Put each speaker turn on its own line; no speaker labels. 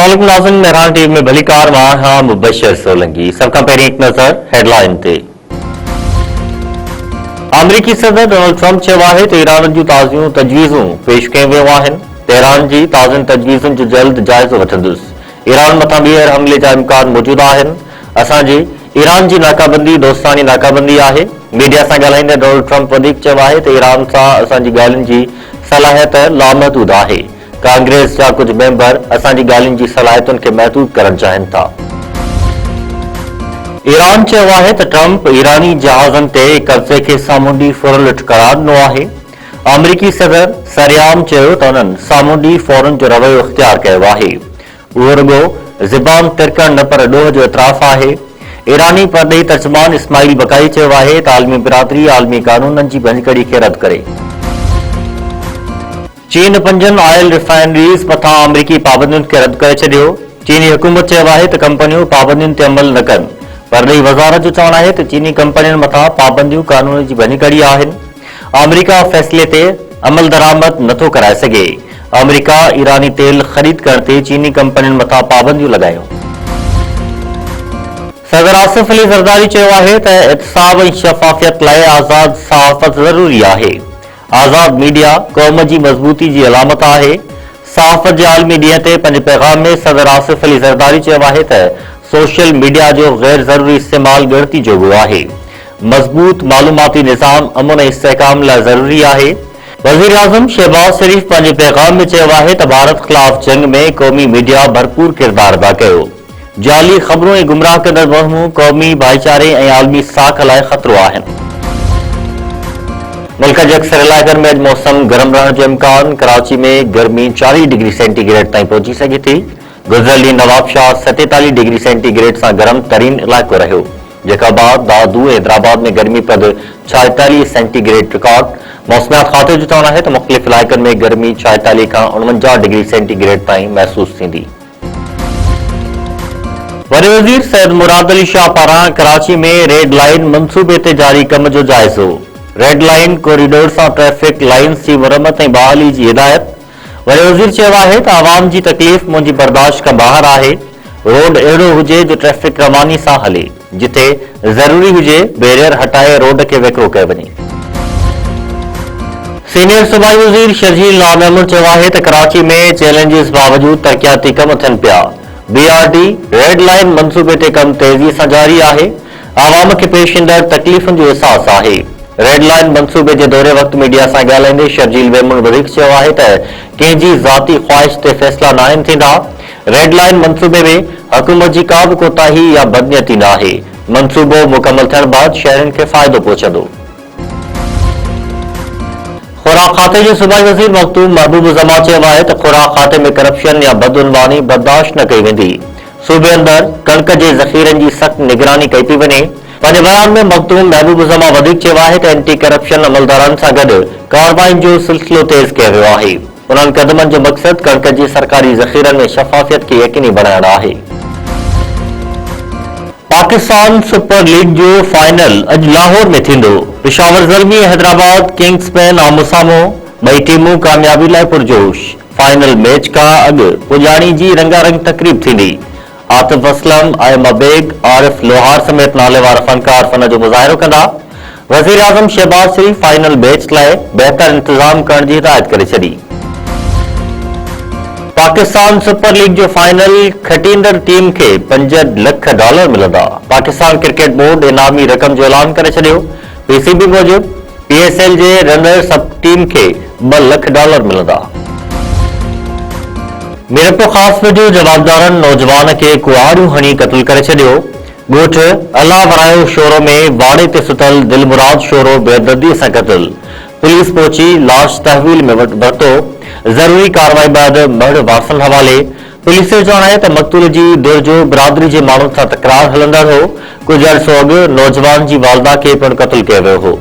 अस्सलामुअलैकुम नाज़रीन, मेहरान टीवी में भली कार मां मुबशर सोलंकी। सबका पहिरीं हिकु नज़र हेडलाइन ते। अमरीकी सदर डोनाल्ड ट्रंप चयो आहे त ईरान जूं ताज़ियूं तजवीज़ूं पेश कयूं वियूं आहिनि। तेहरान जी ताज़ियुनि तजवीज़ुनि जो जल्द जाइज़ो वठंदुसि। ईरान मथां ॿीहर हमले जा इम्कान मौजूद आहिनि। असांजी ईरान जी नाकाबंदी दोस्तानी नाकाबंदी आहे। मीडिया सां ॻाल्हाईंदे डोनाल्ड ट्रंप वधीक चयो आहे त ईरान सां असांजी ॻाल्हियुनि जी सलाहियत लामहदूद आहे। कांग्रेस जा कुछ मेंबर असांजी ॻाल्हियुनि जी सलाहियतुनि खे महदूद करणु चाहिनि था। ईरान चयो आहे त ट्रंप ईरानी जहाज़नि ते कब्ज़े खे सामूंडी फुरलुट करार ॾिनो आहे। अमरीकी सदर सरेआम चयो त उन्हनि सामूंडी फौरन जो रवैयो इख़्तियार कयो आहे। उहो रुॻो ज़बान तिरकण न पर ॾोह जो इतराफ़ आहे। ईरानी परॾेही तर्जुमान इस्माइल बकाई चयो आहे त आलमी बिरादरी आलमी कानूननि जी भञकड़ी खे रद्द करे। चीन 5 ऑयल रिफाइनरीज़ मथां अमरीकी पाबंदियुनि खे रद्द करे छॾियो। चीनी हुकूमत चयो आहे त कंपनियूं पाबंदियुनि ते अमल न कनि। परॾेही वज़ारत जो चवणु आहे त चीनी कंपनियुनि मथां पाबंदियूं कानून जी भञकड़ी आहिनि। अमरीका फ़ैसिले ते अमल दरामद नथो कराए सघे। अमरीका ईरानी तेल ख़रीद करण ते चीनी कंपनियुनि मथां पाबंदियूं लॻायूं। सदर आसिफ अली ज़रदारी चयो आहे त एहतिसाब ऐं शफ़ाफ़ियत लाइ आज़ाद सहाफ़त ज़रूरी आहे। आज़ाद मीडिया क़ौम जी मज़बूती जी अलामत आहे। सहाफ़त जे आलमी ॾींहं ते पंहिंजे पैगाम में सदर आसिफ अली ज़रदारी चयो आहे त सोशल मीडिया जो गैर ज़रूरी इस्तेमाल ॻणती जोॻो आहे। मज़बूत मालूमाती निज़ाम अमन ऐं इस्तेहकाम लाइ ज़रूरी आहे। वज़ीर आज़म शहबाज शरीफ़ पंहिंजे पैगाम में चयो आहे त भारत ख़िलाफ़ जंग में क़ौमी मीडिया भरपूर किरदारु अदा कयो। जाली ख़बरूं ऐं गुमराह कंदड़ मुहिमूं क़ौमी भाईचारे ऐं आलमी साख लाइ ख़तरो आहिनि। मुल्क जे अक्सर इलाइक़नि में अॼु मौसम गरम रहण जो इम्कान। कराची में गर्मी 40 डिग्री सेंटीग्रेड ताईं पहुची सघे थी। गुज़िरियल ॾींहुं नवाबशाह 47 डिग्री सेंटीग्रेड सां गरम तरीन इलाइक़ो रहियो। जैकाबाद दादू ऐं हैदराबाद में गर्मी पद 46 सेंटीग्रेड रिकॉर्ड। मौसमियात खाते जो चवणु आहे त मुख़्तलिफ़ इलाइक़नि में गर्मी 46 खां 49 डिग्री सेंटीग्रेड ताईं महसूस थींदी। वरी वज़ीर सैयद मुराद अली शाह पारां कराची में रेड लाइन मंसूबे ते जारी कम जो जाइज़ो। रेड लाइन कॉरिडोर सां ट्रैफिक लाइन्स जी मुरम्मत ऐं बहाली जी हिदायत। वरी वज़ीर चयो आहे त आवाम जी तकलीफ़ मुंहिंजी बर्दाश्त खां ॿाहिरि आहे। रोड अहिड़ो हुजे जो ट्रैफिक रवानी सां हले। जिथे ज़रूरी हुजे बैरियर हटाए रोड खे वेकिरो कयो वञे। सीनियर सूबाई वज़ीर शर्जील नामहमूद चयो आहे त कराची में चैलेंजिस बावजूद तरक़ियाती कम थियनि पिया। BRT रेड लाइन मंसूबे ते कम तेज़ी सां जारी आहे। आवाम खे पेश ईंदड़ तकलीफ़ुनि जो अहसास आहे। रेड लाइन मंसूबे जे दौरे वक़्तु मीडिया सां ॻाल्हाईंदे शर्जील वेमुन वधीक चयो आहे त कंहिंजी ज़ाती ख़्वाहिश ते फ़ैसिला न आहिनि थींदा। रेड लाइन मंसूबे में हुकूमत जी का बि कोताही या बदनियती न आहे। मंसूबो मुकमल थियण बैदि शहरियुनि खे फ़ाइदो पहुचंदो। खुराक खाते जे सूबाई वज़ीर मखदूम महबूब ज़मा चयो आहे त खुराक खाते में करप्शन या बदउनवानी बर्दाश्त न कई वेंदी। सूबे अंदरि कणिक जे ज़ख़ीरनि जी सख़्त निगरानी कई पई वञे। पंहिंजे बयान में मखदूम महबूब ज़मा वधीक चयो आहे त एंटी करप्शन अमलदारनि सां गॾु कार्रवाइनि जो सिलसिलो तेज़ कयो वियो आहे। उन्हनि क़दमनि जो मक़सदु कणिक जी सरकारी ज़ख़ीरनि में शफ़ाफ़ियत खे यकीनी बणाइणु आहे। पाकिस्तान सुपर लीग जो फाइनल अॼु लाहौर में थींदो। पेशावर ज़ल्मी ऐं हैदराबाद किंग्स में आमो साम्हूं। ॿई टीमूं कामयाबी लाइ पुरजोश। फाइनल मैच खां अॻु पुॼाणी जी रंगारंग तक़रीब थींदी। आतिफ असलम, आयमा बेग, आरिफ लोहार समेत नालेवार फनकार फन जो मुज़ाहिरो कंदा। वज़ीर आज़म शहबाज शरीफ़ फाइनल मैच लाइ बहितर इंतज़ाम करण जी हिदायत करे छॾी। पाकिस्तान सुपर लीग जो फाइनल खटींदड़ टीम खे $5 लख मिलंदा। पाकिस्तान क्रिकेट बोर्ड इनामी रक़म जो ऐलान करे छॾियो। PCB मूजिबि PSL जे रनर्स अप टीम खे $2 लख मिलंदा। मीरपुर ख़ासि वीडियो जवाबदारनि नौजवान खे कुआड़ियूं हणी क़त्ल करे छॾियो। ॻोठ अला वरायो शोरो में वाड़े ते सुतल दिलमुराद शोरो बेदर्दीअ सां क़त्ल। पुलिस पहुची लाश तहवील में वरितो। ज़रूरी कार्रवाई बैदि मर्द वारसनि हवाले। पुलिस जो चवणु आहे त मक़तूल जी दुर जो बिरादरी जे माण्हुनि सां तकरार हलंदड़ हो। कुझु अरसो अॻु नौजवान जी वालदा खे पिणु क़त्ल कयो वियो हो।